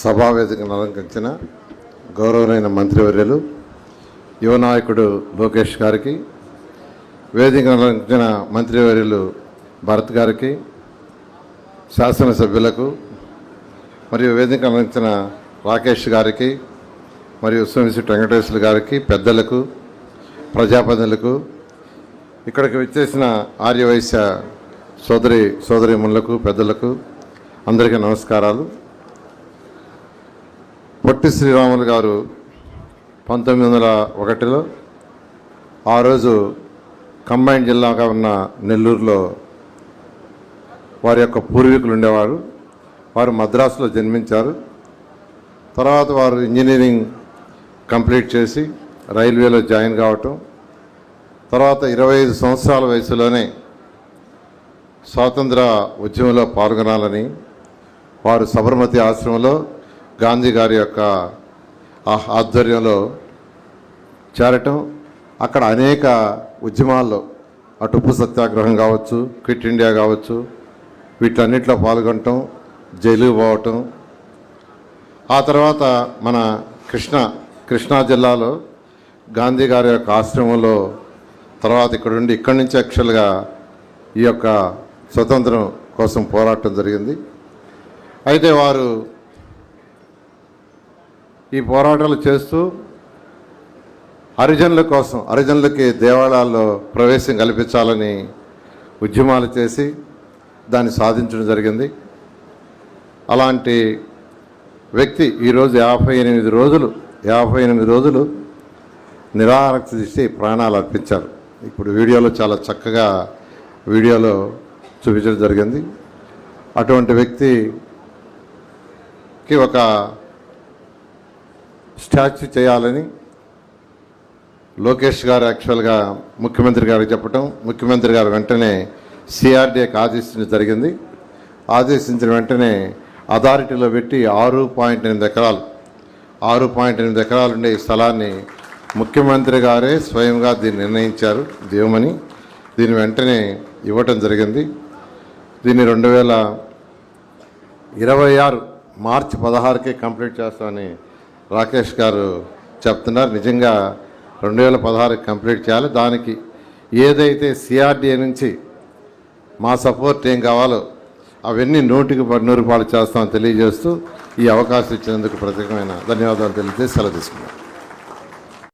సభావేదికను అలంకరించిన గౌరవనీయ మంత్రివర్యులు యువ నాయకుడు లోకేష్ గారికి, వేదికను అలంకరించిన మంత్రివర్యులు భరత్ గారికి, శాసనసభ్యులకు మరియు వేదికను అలంకరించిన రాకేష్ గారికి మరియు సోమిశెట్టి వెంకటేశ్వర గారికి, పెద్దలకు, ప్రజాప్రతినిధులకు, ఇక్కడికి విచ్చేసిన ఆర్యవైశ్య సోదరీమణులకు, పెద్దలకు అందరికీ నమస్కారాలు. పొట్టి శ్రీరాములు గారు 1901లో ఆ రోజు కంబైన్డ్ జిల్లాగా ఉన్న నెల్లూరులో వారి యొక్క పూర్వీకులు ఉండేవారు. వారు మద్రాసులో జన్మించారు. తర్వాత వారు ఇంజనీరింగ్ కంప్లీట్ చేసి రైల్వేలో జాయిన్ కావటం, తర్వాత 25 సంవత్సరాల వయసులోనే స్వాతంత్ర ఉద్యమంలో పాల్గొనాలని వారు సబర్మతి ఆశ్రమంలో గాంధీ గారి యొక్క ఆధ్వర్యంలో చేరటం, అక్కడ అనేక ఉద్యమాల్లో అటు ఉప్పు సత్యాగ్రహం కావచ్చు, క్విట్ ఇండియా కావచ్చు, వీటన్నిటిలో పాల్గొనటం, జైలుకు పోవటం. ఆ తర్వాత మన కృష్ణా జిల్లాలో గాంధీ గారి యొక్క ఆశ్రమంలో తర్వాత ఇక్కడి నుంచి యాక్చువల్గా ఈ యొక్క స్వతంత్రం కోసం పోరాటం జరిగింది. అయితే వారు ఈ పోరాటాలు చేస్తూ హరిజనులకి దేవాలయాల్లో ప్రవేశం కల్పించాలని ఉద్యమాలు చేసి దాన్ని సాధించడం జరిగింది. అలాంటి వ్యక్తి ఈరోజు 58 రోజులు నిరాహారక దీక్ష ప్రాణాలు అర్పించారు. ఇప్పుడు వీడియోలో చాలా చక్కగా వీడియోలో చూపించడం జరిగింది. అటువంటి వ్యక్తికి ఒక స్టాచ్యూ చేయాలని లోకేష్ గారు యాక్చువల్గా ముఖ్యమంత్రి గారికి చెప్పటం, ముఖ్యమంత్రి గారు వెంటనే సిఆర్డీఏకి ఆదేశించడం జరిగింది. ఆదేశించిన వెంటనే అథారిటీలో పెట్టి 6.8 ఎకరాలు ఉండే ఈ స్థలాన్ని ముఖ్యమంత్రి గారే స్వయంగా దీన్ని నిర్ణయించారు దేవమని. దీన్ని వెంటనే ఇవ్వటం జరిగింది. దీన్ని 2026 మార్చి 16కే కంప్లీట్ చేస్తామని రాకేష్ గారు చెప్తున్నారు. నిజంగా 2016కి కంప్లీట్ చేయాలి. దానికి ఏదైతే సిఆర్డీఏ నుంచి మా సపోర్ట్ ఏం కావాలో అవన్నీ 100% చేస్తామని తెలియజేస్తూ ఈ అవకాశం ఇచ్చినందుకు ప్రత్యేకమైన ధన్యవాదాలు తెలియజేసి సెలవు తీసుకున్నాను.